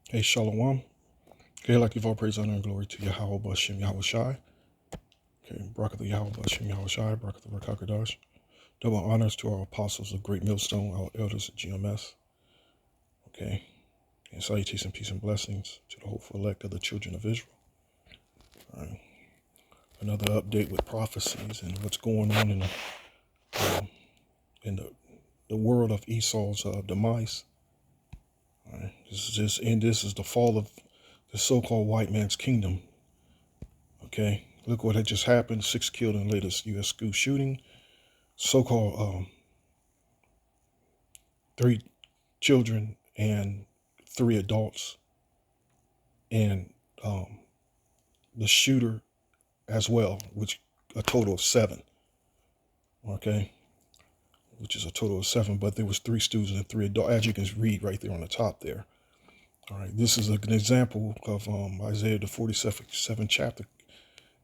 Hey, Shalom. Okay, like give all praise, honor, and glory to Yahweh Bashem Yahweh Shai. Okay, Barak the Yahweh Bashem Yahweh Shai, Barak the Rakakadash. Double honors to our apostles of Great Millstone, our elders at GMS. Okay, and salutation, peace, and blessings to the hopeful elect of the children of Israel. All right, another update with prophecies and what's going on in the world of Esau's demise. All right, this is the fall of the so-called white man's kingdom. Okay, look what had just happened: 6 killed in the latest U.S. school shooting. So-called 3 children and 3 adults, and the shooter as well, which a total of 7. Okay, which is a total of 7, but there was 3 students and 3 adults, as you can read right there on the top there. All right, this is an example of Isaiah the 47th chapter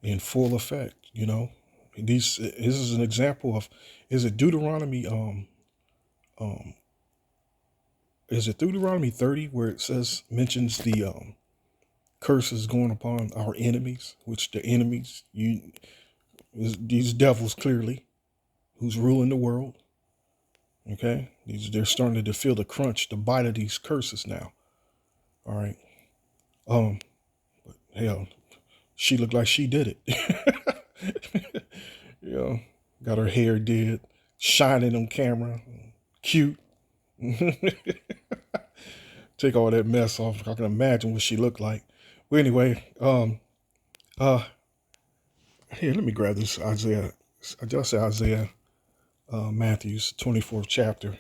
in full effect. You know, this is an example of, is it Deuteronomy is it Deuteronomy 30 where it says, mentions the curses going upon our enemies, which the enemies, these devils clearly, who's ruling the world. Okay, they're starting to feel the crunch, the bite of these curses now. All right, but hell, she looked like she did it. You know, got her hair did, shining on camera, cute. Take all that mess off. I can imagine what she looked like. Well, anyway, uh, here, let me grab this Isaiah. I just say Isaiah, Matthew's 24th chapter.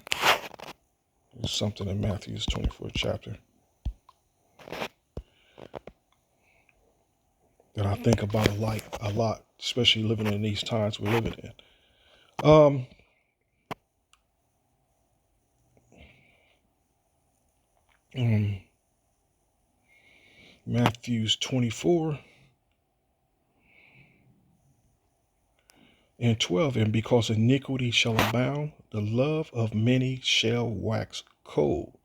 There's something in Matthew's 24th chapter that I think about a lot, especially living in these times we're living in. Um, Matthew's 24 and 12, and because iniquity shall abound, the love of many shall wax cold.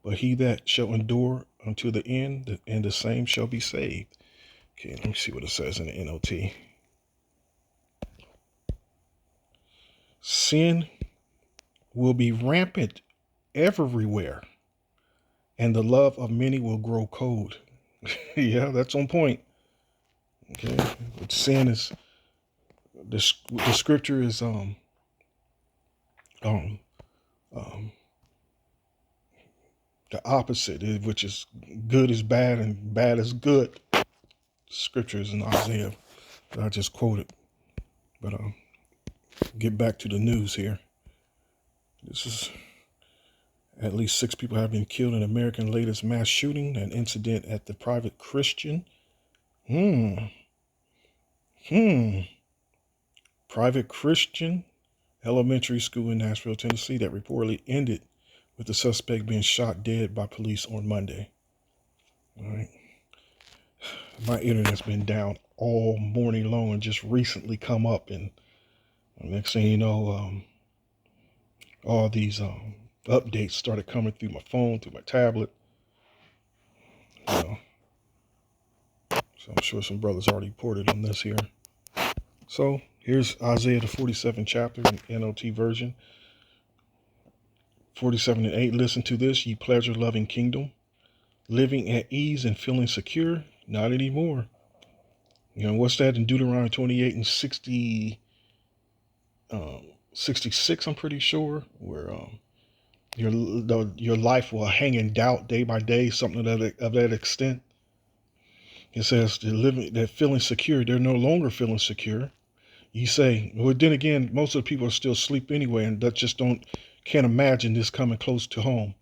But he that shall endure unto the end, and the same shall be saved. Okay, let me see what it says in the NLT. Sin will be rampant everywhere, and the love of many will grow cold. Yeah, that's on point. Okay, but sin is, the scripture is um the opposite, which is good is bad and bad is good. Scriptures in Isaiah that I just quoted. But get back to the news here. This is, at least 6 people have been killed in American latest mass shooting, an incident at the private Christian. Private Christian elementary school in Nashville, Tennessee, that reportedly ended with the suspect being shot dead by police on Monday. All right. My internet's been down all morning long and just recently come up, and next thing you know, all these updates started coming through my phone, through my tablet. You know, so I'm sure some brothers already reported on this here. So here's Isaiah the 47th chapter in NLT version. 47 and 8. Listen to this, ye pleasure-loving kingdom, living at ease and feeling secure. Not anymore. You know, what's that in Deuteronomy 28 and 66, I'm pretty sure, where your life will hang in doubt day by day, something of that extent. It says they're feeling secure. They're no longer feeling secure. You say, well, then again, most of the people are still asleep anyway, and that just can't imagine this coming close to home,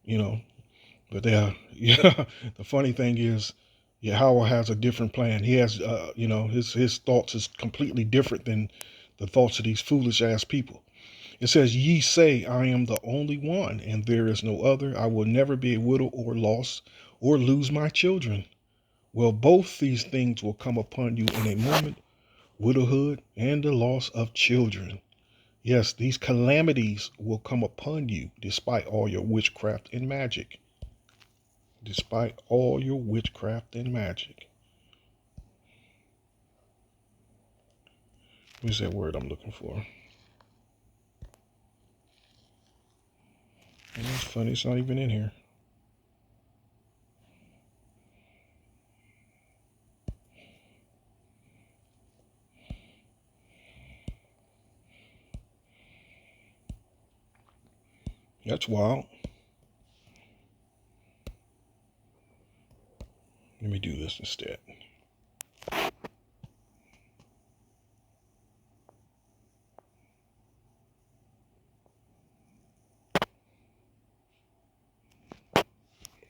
you know. But yeah, the funny thing is, Yahweh has a different plan. He has, his thoughts is completely different than the thoughts of these foolish ass people. It says, ye say, I am the only one, and there is no other. I will never be a widow or lost or lose my children. Well, both these things will come upon you in a moment, widowhood and the loss of children. Yes, these calamities will come upon you despite all your witchcraft and magic. despite all your witchcraft and magic. What's that word I'm looking for? It's funny, it's not even in here. That's wild. Let me do this instead.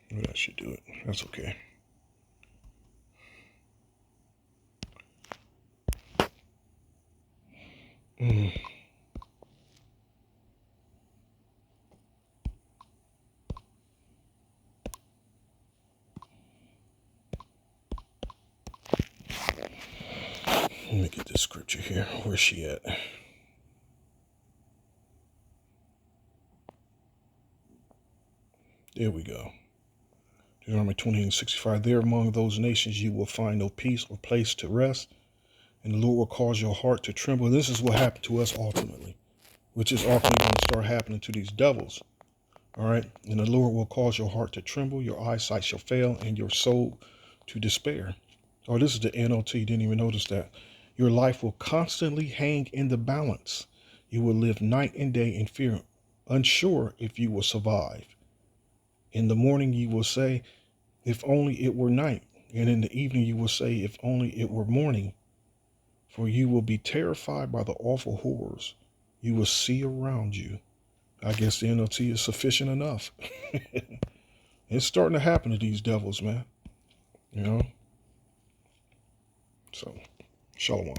Well, that should do it. That's okay. Mm. Let me get this scripture here. Where's she at? There we go. Deuteronomy 28:65. There among those nations you will find no peace or place to rest, and the Lord will cause your heart to tremble. This is what happened to us ultimately, which is ultimately going to start happening to these devils. All right. And the Lord will cause your heart to tremble, your eyesight shall fail, and your soul to despair. Oh, this is the NLT. Didn't even notice that. Your life will constantly hang in the balance. You will live night and day in fear, unsure if you will survive. In the morning you will say, if only it were night. And in the evening you will say, if only it were morning. For you will be terrified by the awful horrors you will see around you. I guess the NLT is sufficient enough. It's starting to happen to these devils, man. You know? So, shalom.